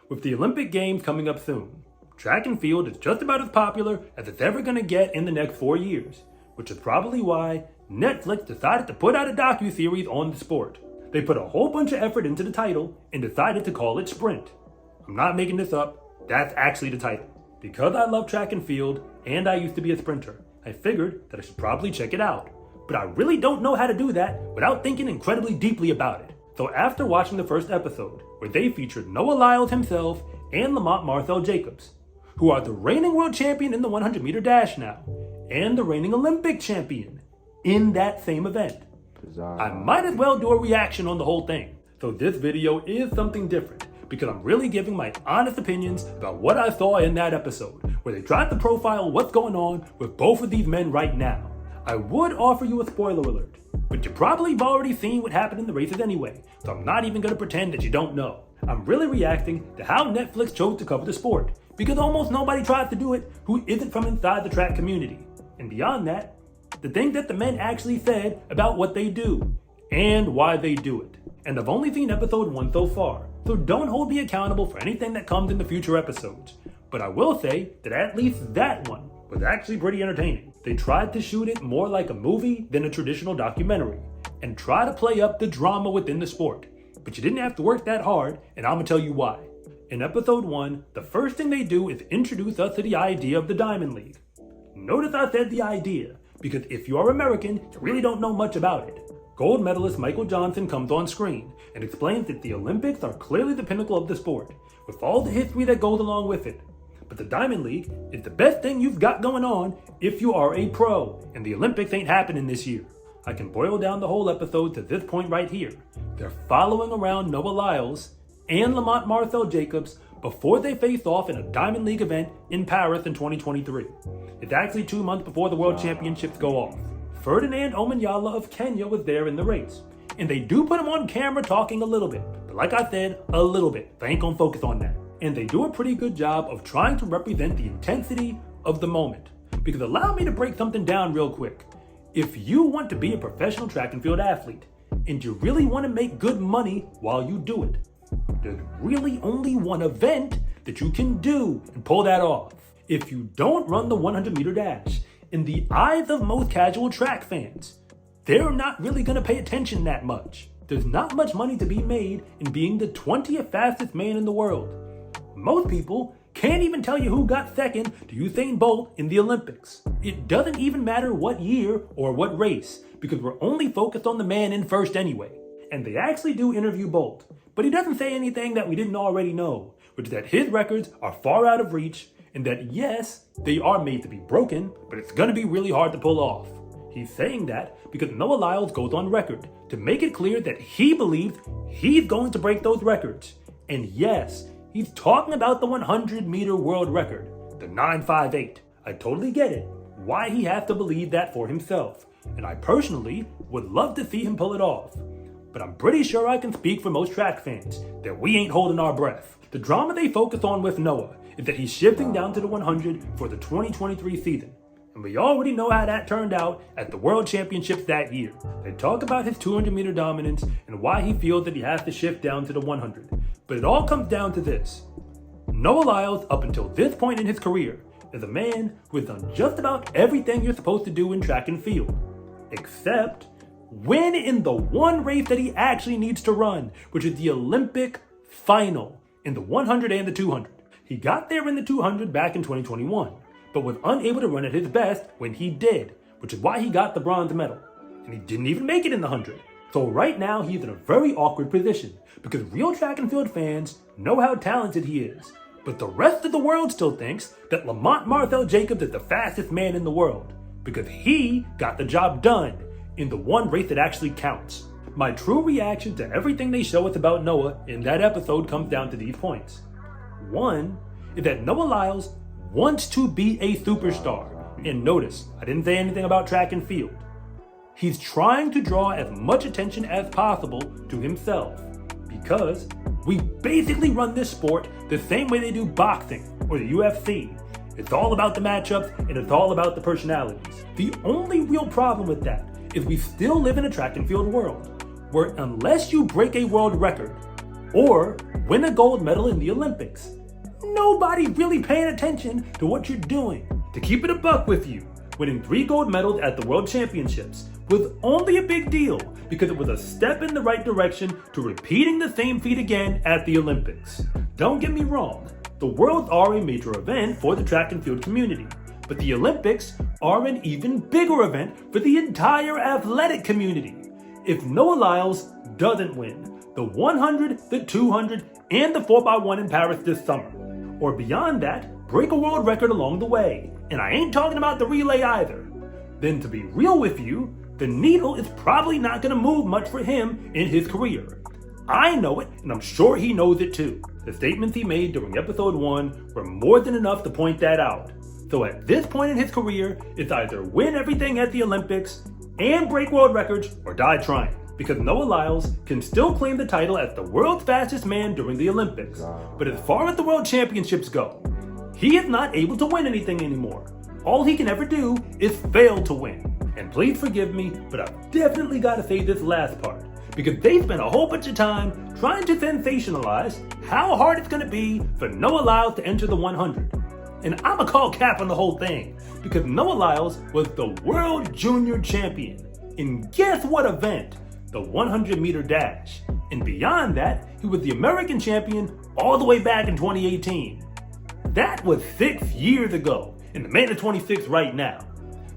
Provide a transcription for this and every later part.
With the Olympic Games coming up soon, track and field is just about as popular as it's ever going to get in the next 4 years, which is probably why Netflix decided to put out a docuseries on the sport. They put a whole bunch of effort into the title and decided to call it Sprint. I'm not making this up, that's actually the title. Because I love track and field, and I used to be a sprinter, I figured that I should probably check it out. But I really don't know how to do that without thinking incredibly deeply about it. So after watching the first episode, where they featured Noah Lyles himself and Lamont Marcell Jacobs, who are the reigning world champion in the 100-meter dash now, and the reigning Olympic champion in that same event, I might as well do a reaction on the whole thing. So this video is something different, because I'm really giving my honest opinions about what I saw in that episode, where they tried to profile what's going on with both of these men right now. I would offer you a spoiler alert, but you probably have already seen what happened in the races anyway, so I'm not even going to pretend that you don't know. I'm really reacting to how Netflix chose to cover the sport, because almost nobody tries to do it who isn't from inside the track community. And beyond that, the things that the men actually said about what they do, and why they do it. And I've only seen episode 1 so far, so don't hold me accountable for anything that comes in the future episodes. But I will say that at least that one was actually pretty entertaining. They tried to shoot it more like a movie than a traditional documentary, and try to play up the drama within the sport. But you didn't have to work that hard, and I'm gonna tell you why. In episode 1, the first thing they do is introduce us to the idea of the Diamond League. Notice I said the idea, because if you are American, you really don't know much about it. Gold medalist Michael Johnson comes on screen and explains that the Olympics are clearly the pinnacle of the sport, with all the history that goes along with it. But the Diamond League is the best thing you've got going on if you are a pro, and the Olympics ain't happening this year. I can boil down the whole episode to this point right here. They're following around Noah Lyles and Lamont Marcell Jacobs before they face off in a Diamond League event in Paris in 2023. It's actually 2 months before the World Championships go off. Ferdinand Omanyala of Kenya was there in the race, and they do put him on camera talking a little bit, but like I said, a little bit, so I ain't gonna focus on that. And they do a pretty good job of trying to represent the intensity of the moment. Because allow me to break something down real quick. If you want to be a professional track and field athlete, and you really want to make good money while you do it, there's really only one event that you can do and pull that off. If you don't run the 100-meter dash, in the eyes of most casual track fans, they're not really going to pay attention that much. There's not much money to be made in being the 20th fastest man in the world. Most people can't even tell you who got second to Usain Bolt in the Olympics. It doesn't even matter what year or what race, because we're only focused on the man in first anyway. And they actually do interview Bolt, but he doesn't say anything that we didn't already know, which is that his records are far out of reach, and that yes, they are made to be broken, but it's gonna be really hard to pull off. He's saying that because Noah Lyles goes on record to make it clear that he believes he's going to break those records. And yes, he's talking about the 100-meter world record, the 958. I totally get it, why he has to believe that for himself, and I personally would love to see him pull it off. But I'm pretty sure I can speak for most track fans that we ain't holding our breath. The drama they focus on with Noah is that he's shifting down to the 100 for the 2023 season. And we already know how that turned out at the World Championships that year. They talk about his 200-meter dominance and why he feels that he has to shift down to the 100. But it all comes down to this. Noah Lyles, up until this point in his career, is a man who has done just about everything you're supposed to do in track and field, except win in the one race that he actually needs to run, which is the Olympic final in the 100 and the 200. He got there in the 200 back in 2021, but was unable to run at his best when he did, which is why he got the bronze medal. And he didn't even make it in the 100. So right now he's in a very awkward position, because real track and field fans know how talented he is. But the rest of the world still thinks that Lamont Marcell Jacobs is the fastest man in the world, because he got the job done in the one race that actually counts. My true reaction to everything they show us about Noah in that episode comes down to these points. One is that Noah Lyles wants to be a superstar. And notice, I didn't say anything about track and field. He's trying to draw as much attention as possible to himself, because we basically run this sport the same way they do boxing or the UFC. It's all about the matchups and it's all about the personalities. The only real problem with that is we still live in a track and field world, where unless you break a world record, or win a gold medal in the Olympics. Nobody really paying attention to what you're doing. To keep it a buck with you, winning 3 gold medals at the World Championships was only a big deal because it was a step in the right direction to repeating the same feat again at the Olympics. Don't get me wrong, the Worlds are a major event for the track and field community, but the Olympics are an even bigger event for the entire athletic community. If Noah Lyles doesn't win the 100, the 200, and the 4x1 in Paris this summer, or beyond that, break a world record along the way, and I ain't talking about the relay either, then to be real with you, the needle is probably not going to move much for him in his career. I know it, and I'm sure he knows it too. The statements he made during episode 1 were more than enough to point that out. So at this point in his career, it's either win everything at the Olympics and break world records or die trying. Because Noah Lyles can still claim the title as the world's fastest man during the Olympics. But as far as the World Championships go, he is not able to win anything anymore. All he can ever do is fail to win. And please forgive me, but I've definitely got to say this last part, because they spent a whole bunch of time trying to sensationalize how hard it's going to be for Noah Lyles to enter the 100. And I'ma call cap on the whole thing, because Noah Lyles was the World Junior Champion. And guess what event? The 100-meter dash. And beyond that, he was the American champion all the way back in 2018. That was 6 years ago, and the man is 26 right now.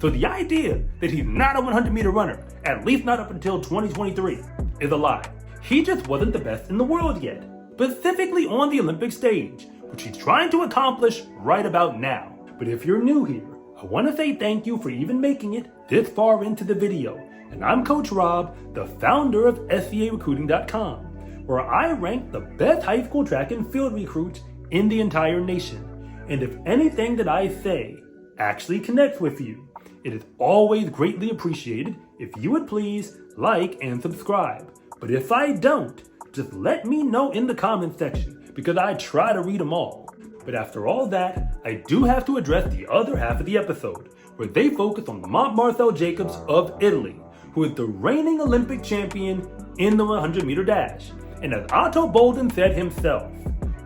So the idea that he's not a 100-meter runner, at least not up until 2023, is a lie. He just wasn't the best in the world yet, specifically on the Olympic stage, which he's trying to accomplish right about now. But if you're new here, I want to say thank you for even making it this far into the video. And I'm Coach Rob, the founder of SCArecruiting.com, where I rank the best high school track and field recruits in the entire nation. And if anything that I say actually connects with you, it is always greatly appreciated if you would please like and subscribe. But if I don't, just let me know in the comment section, because I try to read them all. But after all that, I do have to address the other half of the episode, where they focus on Lamont Marcell Jacobs of Italy, who is the reigning Olympic champion in the 100-meter dash. And as Otto Bolden said himself,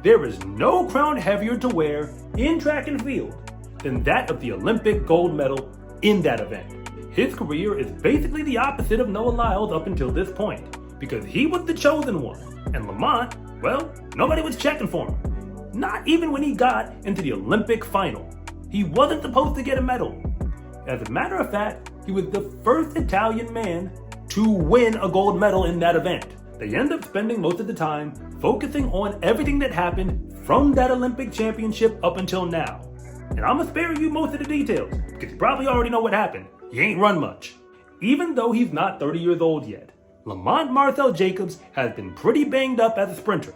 there is no crown heavier to wear in track and field than that of the Olympic gold medal in that event. His career is basically the opposite of Noah Lyles up until this point, because he was the chosen one, and Lamont, well, nobody was checking for him. Not even when he got into the Olympic final. He wasn't supposed to get a medal. As a matter of fact, he was the first Italian man to win a gold medal in that event. They end up spending most of the time focusing on everything that happened from that Olympic championship up until now. And I'm gonna spare you most of the details, because you probably already know what happened. He ain't run much. Even though he's not 30 years old yet, Lamont Marcell Jacobs has been pretty banged up as a sprinter.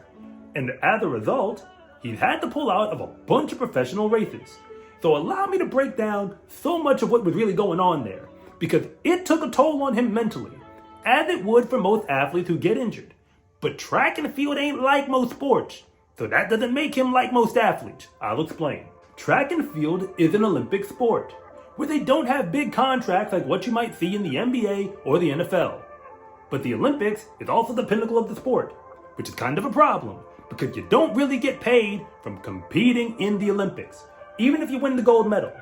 And as a result, he's had to pull out of a bunch of professional races. So allow me to break down so much of what was really going on there, because it took a toll on him mentally, as it would for most athletes who get injured. But track and field ain't like most sports, so that doesn't make him like most athletes. I'll explain. Track and field is an Olympic sport, where they don't have big contracts like what you might see in the NBA or the NFL. But the Olympics is also the pinnacle of the sport, which is kind of a problem, because you don't really get paid from competing in the Olympics, even if you win the gold medal.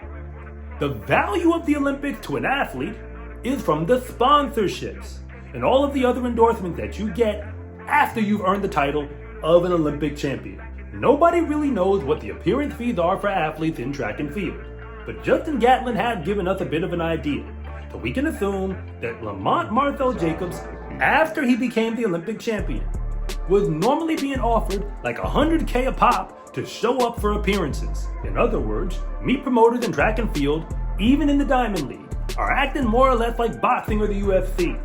The value of the Olympics to an athlete is from the sponsorships and all of the other endorsements that you get after you've earned the title of an Olympic champion. Nobody really knows what the appearance fees are for athletes in track and field, but Justin Gatlin had given us a bit of an idea. So we can assume that Lamont Marcell Jacobs, after he became the Olympic champion, was normally being offered like $100K a pop to show up for appearances. In other words, meet promoters in track and field, even in the Diamond League, are acting more or less like boxing or the UFC.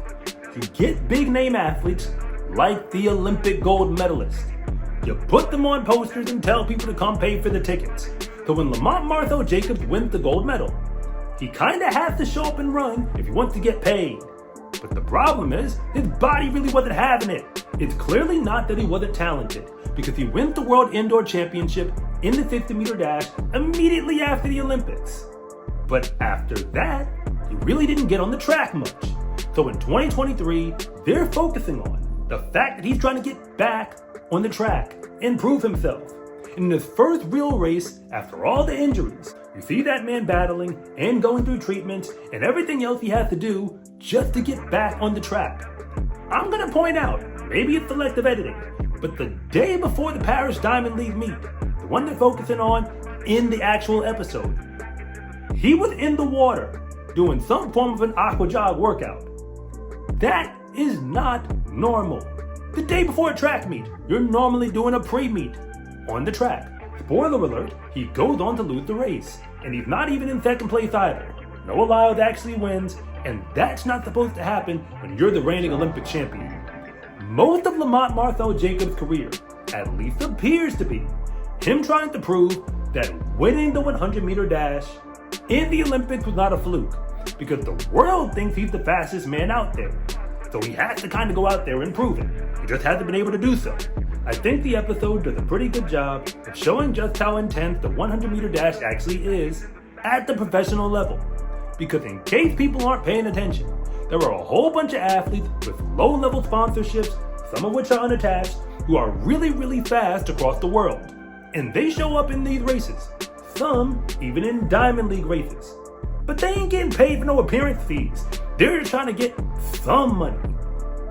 You get big name athletes like the Olympic gold medalist. You put them on posters and tell people to come pay for the tickets. So when Lamont Marcell Jacobs wins the gold medal, he kinda has to show up and run if he wants to get paid. But the problem is, his body really wasn't having it. It's clearly not that he wasn't talented, because he wins the World Indoor Championship in the 50-meter dash immediately after the Olympics. But after that, he really didn't get on the track much. So in 2023, they're focusing on the fact that he's trying to get back on the track and prove himself. In his first real race, after all the injuries, you see that man battling and going through treatments and everything else he has to do just to get back on the track. I'm gonna point out, maybe it's selective editing, but the day before the Paris Diamond League meet, the one they're focusing on in the actual episode, he was in the water doing some form of an aqua jog workout. That is not normal. The day before a track meet, you're normally doing a pre-meet on the track. Spoiler alert, he goes on to lose the race, and he's not even in second place either. Noah Lyles actually wins, and that's not supposed to happen when you're the reigning Olympic champion. Most of Lamont Marcell Jacobs' career at least appears to be him trying to prove that winning the 100-meter dash in the Olympics was not a fluke, because the world thinks he's the fastest man out there. So he has to kind of go out there and prove it. He just hasn't been able to do so. I think the episode does a pretty good job of showing just how intense the 100-meter dash actually is at the professional level. Because in case people aren't paying attention, there are a whole bunch of athletes with low-level sponsorships, some of which are unattached, who are really fast across the world. And they show up in these races, some even in Diamond League races. But they ain't getting paid for no appearance fees. They're just trying to get some money.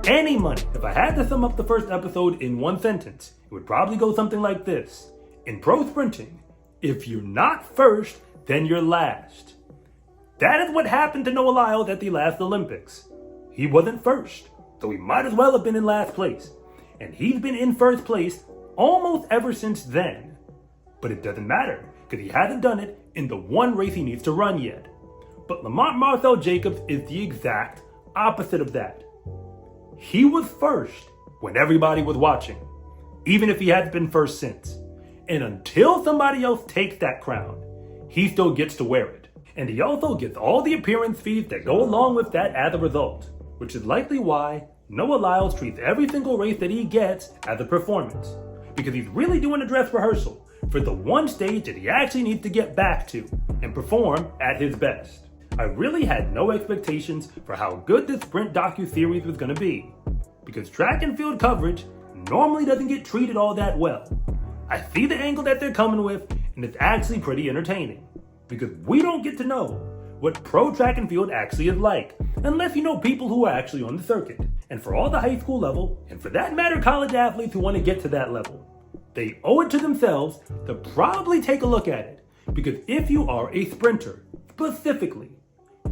Any money. If I had to sum up the first episode in one sentence, it would probably go something like this. In pro sprinting, if you're not first, then you're last. That is what happened to Noah Lyles at the last Olympics. He wasn't first, so he might as well have been in last place. And he's been in first place almost ever since then. But it doesn't matter, because he hasn't done it in the one race he needs to run yet. But Lamont Marcell Jacobs is the exact opposite of that. He was first when everybody was watching, even if he hadn't been first since. And until somebody else takes that crown, he still gets to wear it. And he also gets all the appearance fees that go along with that as a result, which is likely why Noah Lyles treats every single race that he gets as a performance, because he's really doing a dress rehearsal for the one stage that he actually needs to get back to and perform at his best. I really had no expectations for how good this sprint docuseries was going to be, because track and field coverage normally doesn't get treated all that well. I see the angle that they're coming with, and it's actually pretty entertaining, because we don't get to know what pro track and field actually is like, unless you know people who are actually on the circuit. And for all the high school level, and for that matter college athletes who want to get to that level, they owe it to themselves to probably take a look at it, because if you are a sprinter, specifically,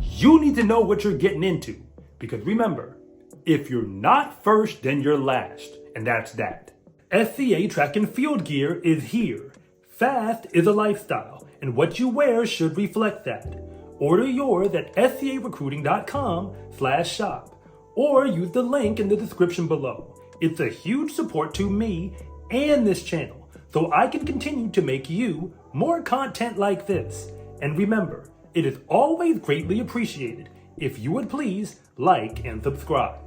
you need to know what you're getting into, because remember, if you're not first, then you're last, and that's that. SCA track and field gear is here. Fast is a lifestyle, and what you wear should reflect that. Order yours at scarecruiting.com/shop, or use the link in the description below. It's a huge support to me and this channel, so I can continue to make you more content like this. And remember, it is always greatly appreciated if you would please like and subscribe.